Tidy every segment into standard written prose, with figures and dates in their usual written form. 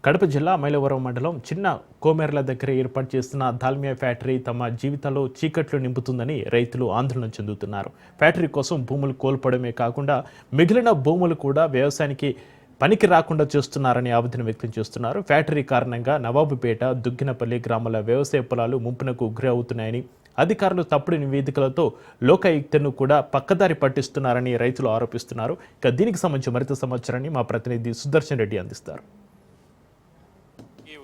కడప జిల్లా మైలవరం మండలం చిన్న కోమెర్ల దగ్గర ఏర్పాటు చేస్తున్న దాల్మియా ఫ్యాక్టరీ తమ జీవితాల్లో చీకట్లు నింపుతుందని రైతులు ఆందోళన చెందుతున్నారు. ఫ్యాక్టరీ కోసం భూములు కోల్పోవడమే కాకుండా మిగిలిన భూములు కూడా వ్యవసాయానికి పనికి రాకుండా చేస్తున్నారని ఆవేదన వ్యక్తం చేస్తున్నారు. ఫ్యాక్టరీ కారణంగా నవాబుపేట, దుగ్గినపల్లి గ్రామాల వ్యవసాయ పొలాలు ముంపునకు గురి అవుతున్నాయని, అధికారులు తప్పుడు నివేదికలతో లోకాయుక్తను కూడా పక్కదారి పట్టిస్తున్నారని రైతులు ఆరోపిస్తున్నారు. ఇక దీనికి సంబంధించి మరింత సమాచారాన్ని మా ప్రతినిధి సుదర్శన్ రెడ్డి అందిస్తారు.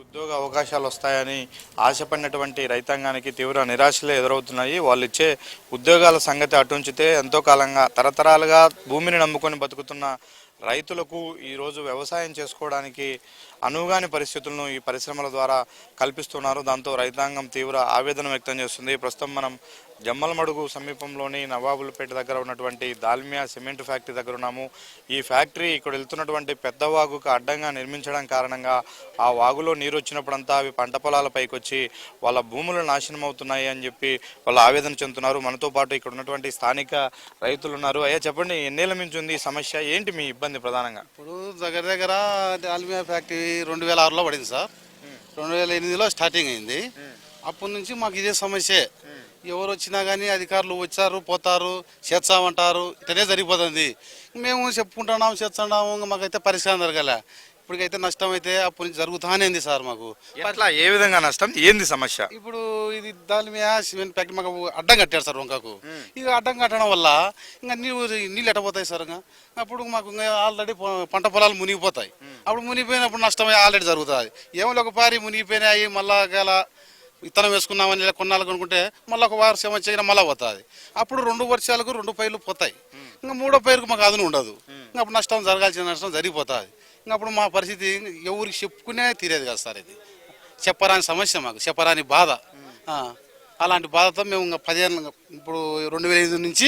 ఉద్యోగ అవకాశాలు వస్తాయని ఆశపడినటువంటి రైతాంగానికి తీవ్ర నిరాశలే ఎదురవుతున్నాయి. వాళ్ళు ఇచ్చే ఉద్యోగాల సంగతి అటుంచితే ఎంతో కాలంగా తరతరాలుగా భూమిని నమ్ముకొని బతుకుతున్న రైతులకు ఈరోజు వ్యవసాయం చేసుకోవడానికి అనువుగాని పరిస్థితులను ఈ పరిశ్రమల ద్వారా కల్పిస్తున్నారు. దాంతో రైతాంగం తీవ్ర ఆవేదన వ్యక్తం చేస్తుంది. ప్రస్తుతం మనం జమ్మలమడుగు సమీపంలోని నవాబులపేట దగ్గర ఉన్నటువంటి దాల్మియా సిమెంట్ ఫ్యాక్టరీ దగ్గర ఉన్నాము. ఈ ఫ్యాక్టరీ ఇక్కడ వెళ్తున్నటువంటి పెద్ద వాగుకు అడ్డంగా నిర్మించడం కారణంగా ఆ వాగులో నీరు వచ్చినప్పుడంతా అవి పంట పొలాలపైకి వచ్చి వాళ్ళ భూములు నాశనం అవుతున్నాయి అని చెప్పి వాళ్ళు ఆవేదన చెందుతున్నారు. మనతో పాటు ఇక్కడ ఉన్నటువంటి స్థానిక రైతులు ఉన్నారు. అయ్యా చెప్పండి, ఎన్నేళ్ల నుంచి ఉంది ఈ సమస్య, ఏంటి మీ ఇబ్బంది ప్రధానంగా? ఇప్పుడు దగ్గర దాల్మియా ఫ్యాక్టరీ 2006లో పడింది సార్. 2008లో స్టార్టింగ్ అయింది. అప్పటి నుంచి మాకు ఇదే సమస్య. ఎవరు వచ్చినా కానీ అధికారులు వచ్చారు పోతారు, చేర్చామంటారు, ఇతనే జరిగిపోతుంది. మేము చెప్పుకుంటున్నాము చేస్తున్నాము, మాకైతే పరిష్కారం జరగలే. ఇప్పటికైతే నష్టం అయితే అప్పటి నుంచి జరుగుతానే ఉంది సార్. మాకు ఎట్లా, ఏ విధంగా నష్టం, ఏంది సమస్య? ఇప్పుడు ఇది దాల్మియా సిమెంట్ ఫ్యాక్టరీ మాకు అడ్డం కట్టారు సార్. వంకకు ఇది అడ్డం కట్టడం వల్ల ఇంకా నీళ్ళు ఎట్టపోతాయి సార్. అప్పుడు మాకు ఆల్రెడీ పంట పొలాలు మునిగిపోతాయి. అప్పుడు మునిగిపోయినప్పుడు నష్టం ఆల్రెడీ జరుగుతుంది. ఏమో ఒక పారి మునిగిపోయినాయి, మళ్ళా గల విత్తనం వేసుకున్నామని కొన్నాళ్ళు కొనుక్కుంటే మళ్ళీ ఒక వర్షం వచ్చి మళ్ళీ పోతుంది. అప్పుడు 2 వర్షాలకు 2 పైర్లు పోతాయి. ఇంకా 3వ పైరుకు మాకు అదును ఉండదు. ఇంకా అప్పుడు నష్టం జరగాల్సిన నష్టం జరిగిపోతుంది. ఇంకా అప్పుడు మా పరిస్థితి ఎవరికి చెప్పుకునే తీరేది కదా సార్. ఇది చెప్పరాని సమస్య, మాకు చెప్పరాని బాధ. అలాంటి బాధతో మేము ఇంకా 15 ఇప్పుడు 2005 నుంచి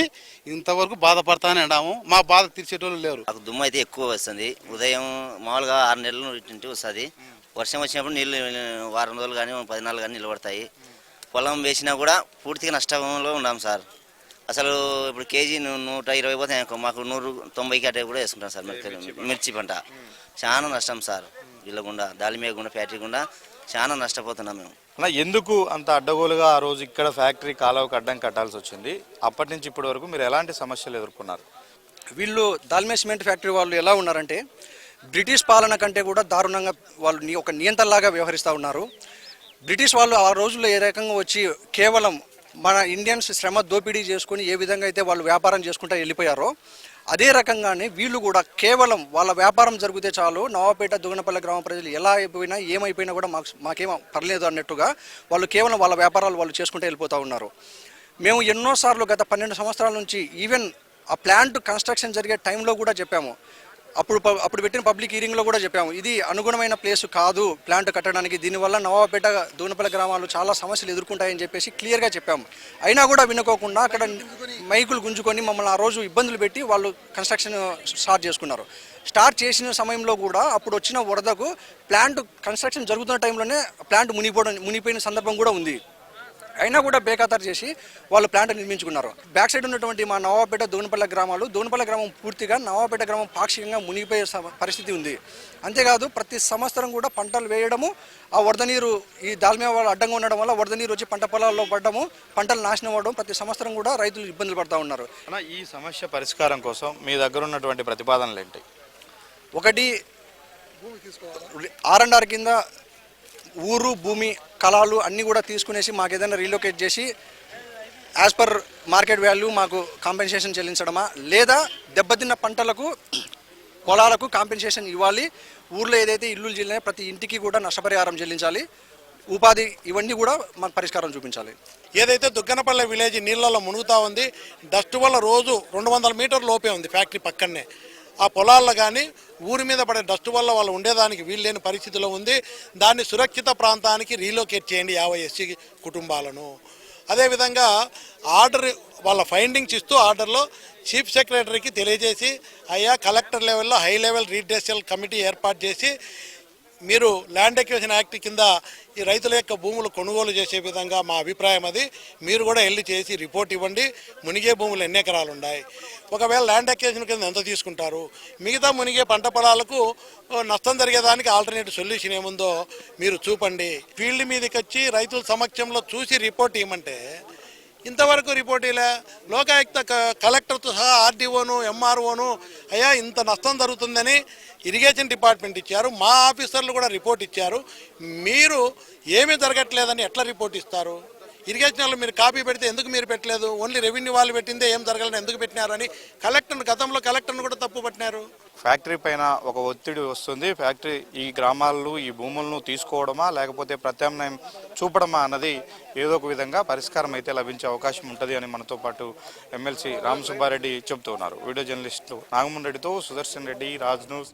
ఇంతవరకు బాధపడతానే ఉన్నాము. మా బాధ తీర్చేటోళ్ళు లేరు. నాకు దుమ్ము అయితే ఎక్కువ వస్తుంది. ఉదయం మామూలుగా 6 నెలల నుంచి వస్తుంది. వర్షం వచ్చినప్పుడు నీళ్ళు వారం రోజులు కానీ 10 నెలలు కానీ నిలబడతాయి. పొలం వేసినా కూడా పూర్తిగా నష్టంలో ఉన్నాం సార్. అసలు ఇప్పుడు కేజీ 120 పోతాయి, మాకు 190కి అటే కూడా వేసుకుంటాం సార్. మిర్చి పంట చాలా నష్టం సార్. వీళ్ళకుండా దాల్మియా గుండా ఫ్యాక్టరీ గుండా చాలా నష్టపోతున్నాం మేము. అలా ఎందుకు అంత అడ్డగోలుగా ఆ రోజు ఇక్కడ ఫ్యాక్టరీ కాలువకు అడ్డం కట్టాల్సి వచ్చింది? అప్పటి నుంచి ఇప్పటి వరకు మీరు ఎలాంటి సమస్యలు ఎదుర్కొన్నారు? వీళ్ళు దాల్మియా సిమెంట్ ఫ్యాక్టరీ వాళ్ళు ఎలా ఉన్నారంటే బ్రిటిష్ పాలన కంటే కూడా దారుణంగా వాళ్ళు ఒక నియంత్రణలాగా వ్యవహరిస్తూ ఉన్నారు. బ్రిటిష్ వాళ్ళు ఆ రోజుల్లో ఏ రకంగా వచ్చి కేవలం మన ఇండియన్స్ శ్రమ దోపిడీ చేసుకొని ఏ విధంగా అయితే వాళ్ళు వ్యాపారం చేసుకుంటూ వెళ్ళిపోయారో అదే రకంగానే వీళ్ళు కూడా కేవలం వాళ్ళ వ్యాపారం జరిగితే చాలు, నవాబుపేట, దుగ్గనపల్లి గ్రామ ప్రజలు ఎలా అయిపోయినా ఏమైపోయినా కూడా మాకేం పర్లేదు అన్నట్టుగా వాళ్ళు కేవలం వాళ్ళ వ్యాపారాలు వాళ్ళు చేసుకుంటూ వెళ్ళిపోతూ ఉన్నారు. మేము ఎన్నోసార్లు గత 12 సంవత్సరాల నుంచి ఈవెన్ ఆ ప్లాంట్ కన్స్ట్రక్షన్ జరిగే టైంలో కూడా చెప్పాము. అప్పుడు పెట్టిన పబ్లిక్ హీరింగ్లో కూడా చెప్పాము, ఇది అనుగుణమైన ప్లేస్ కాదు ప్లాంట్ కట్టడానికి, దీనివల్ల నవాబుపేట, దుగ్గనపల్లి గ్రామాలు చాలా సమస్యలు ఎదుర్కొంటాయని చెప్పేసి క్లియర్గా చెప్పాము. అయినా కూడా వినుకోకుండా అక్కడ మైకులు గుంజుకొని మమ్మల్ని ఆ రోజు ఇబ్బందులు పెట్టి వాళ్ళు కన్స్ట్రక్షన్ స్టార్ట్ చేసుకున్నారు. స్టార్ట్ చేసిన సమయంలో కూడా అప్పుడు వచ్చిన వరదకు ప్లాంట్ కన్స్ట్రక్షన్ జరుగుతున్న టైంలోనే ప్లాంట్ మునిగిపోయిన సందర్భం కూడా ఉంది. అయినా కూడా బేఖాతరు చేసి వాళ్ళు ప్లాంట్ నిర్మించుకున్నారు. బ్యాక్ సైడ్ ఉన్నటువంటి మా నవాబుపేట, దుగ్గనపల్లి గ్రామాలు, దుగ్గనపల్లి గ్రామం పూర్తిగా, నవాబుపేట గ్రామం పాక్షికంగా మునిగిపోయే పరిస్థితి ఉంది. అంతేకాదు ప్రతి సంవత్సరం కూడా పంటలు వేయడము, ఆ వరద నీరు ఈ దాల్మియా వాళ్ళు అడ్డంగా ఉండడం వల్ల వరద నీరు వచ్చి పంట పొలాల్లో పడడము, పంటలు నాశనం అవ్వడం, ప్రతి సంవత్సరం కూడా రైతులు ఇబ్బందులు పడుతూ ఉన్నారు. ఈ సమస్య పరిష్కారం కోసం మీ దగ్గర ఉన్నటువంటి ప్రతిపాదనలు ఏంటి? ఒకటి, R&R కింద ఊరు, భూమి, కళాలు అన్నీ కూడా తీసుకునేసి మాకు ఏదైనా రీలొకేట్ చేసి యాజ్ పర్ మార్కెట్ వాల్యూ మాకు కాంపెన్సేషన్ చెల్లించడమా, లేదా దెబ్బతిన్న పంటలకు, పొలాలకు కాంపెన్సేషన్ ఇవ్వాలి. ఊర్లో ఏదైతే ఇల్లులు చెల్లినా ప్రతి ఇంటికి కూడా నష్టపరిహారం చెల్లించాలి. ఉపాధి, ఇవన్నీ కూడా మాకు పరిష్కారం చూపించాలి. ఏదైతే దుగ్గనపల్లి విలేజ్ నీళ్ళలో మునుగుతూ ఉంది, డస్ట్ వల్ల రోజు 200 మీటర్ల లోపే ఉంది ఫ్యాక్టరీ పక్కనే. ఆ పొలాల్లో కానీ ఊరి మీద పడే డస్ట్ వల్ల వాళ్ళు ఉండేదానికి వీలు లేని పరిస్థితిలో ఉంది. దాన్ని సురక్షిత ప్రాంతానికి రీలొకేట్ చేయండి 50 SC కుటుంబాలను. అదేవిధంగా ఆర్డర్ వాళ్ళ ఫైండింగ్స్ ఇస్తూ ఆర్డర్లో చీఫ్ సెక్రటరీకి తెలియజేసి, అయ్యా కలెక్టర్ లెవెల్లో హై లెవెల్ రీడెసిల్ కమిటీ ఏర్పాటు చేసి మీరు ల్యాండ్ ఎక్విజిషన్ యాక్ట్ కింద ఈ రైతుల యొక్క భూములు కొనుగోలు చేసే విధంగా మా అభిప్రాయం అది. మీరు కూడా వెళ్ళి చేసి రిపోర్ట్ ఇవ్వండి. మునిగే భూములు ఎన్ని ఎకరాలు ఉన్నాయి, ఒకవేళ ల్యాండ్ ఎక్విజిషన్ కింద ఎంత తీసుకుంటారు, మిగతా మునిగే పంట పొలాలకు నష్టం జరిగేదానికి ఆల్టర్నేటివ్ సొల్యూషన్ ఏముందో మీరు చూపండి. ఫీల్డ్ మీదకి వచ్చి రైతుల సమక్షంలో చూసి రిపోర్ట్ ఇవ్వమంటే ఇంతవరకు రిపోర్ట్ ఇలా లోకాయుక్త కలెక్టర్తో సహా ఆర్డీఓను ఎంఆర్ఓను అయ్యా ఇంత నష్టం జరుగుతుందని ఇరిగేషన్ డిపార్ట్మెంట్ ఇచ్చారు, మా ఆఫీసర్లు కూడా రిపోర్ట్ ఇచ్చారు, మీరు ఏమీ జరగట్లేదని ఎట్లా రిపోర్ట్ ఇస్తారు? ఇరిగేషన్ వాళ్ళు మీరు కాపీ పెడితే ఎందుకు మీరు పెట్టలేదు, ఓన్లీ రెవెన్యూ వాళ్ళు పెట్టిందే ఏం జరగాలని ఎందుకు పెట్టినారు అని గతంలో కలెక్టర్ను కూడా తప్పు పట్టినారు. ఫ్యాక్టరీ పైన ఒక ఒత్తిడి వస్తుంది. ఫ్యాక్టరీ ఈ గ్రామాల్లో ఈ భూములను తీసుకోవడమా లేకపోతే ప్రత్యామ్నాయం చూపడమా అన్నది ఏదో ఒక విధంగా పరిష్కారం అయితే లభించే అవకాశం ఉంటుంది అని మనతో పాటు ఎమ్మెల్సీ రామసుబ్బారెడ్డి చెబుతున్నారు. వీడియో జర్నలిస్టులు నాగమోహన్ రెడ్డితో సుదర్శన్ రెడ్డి, రాజ్ న్యూస్.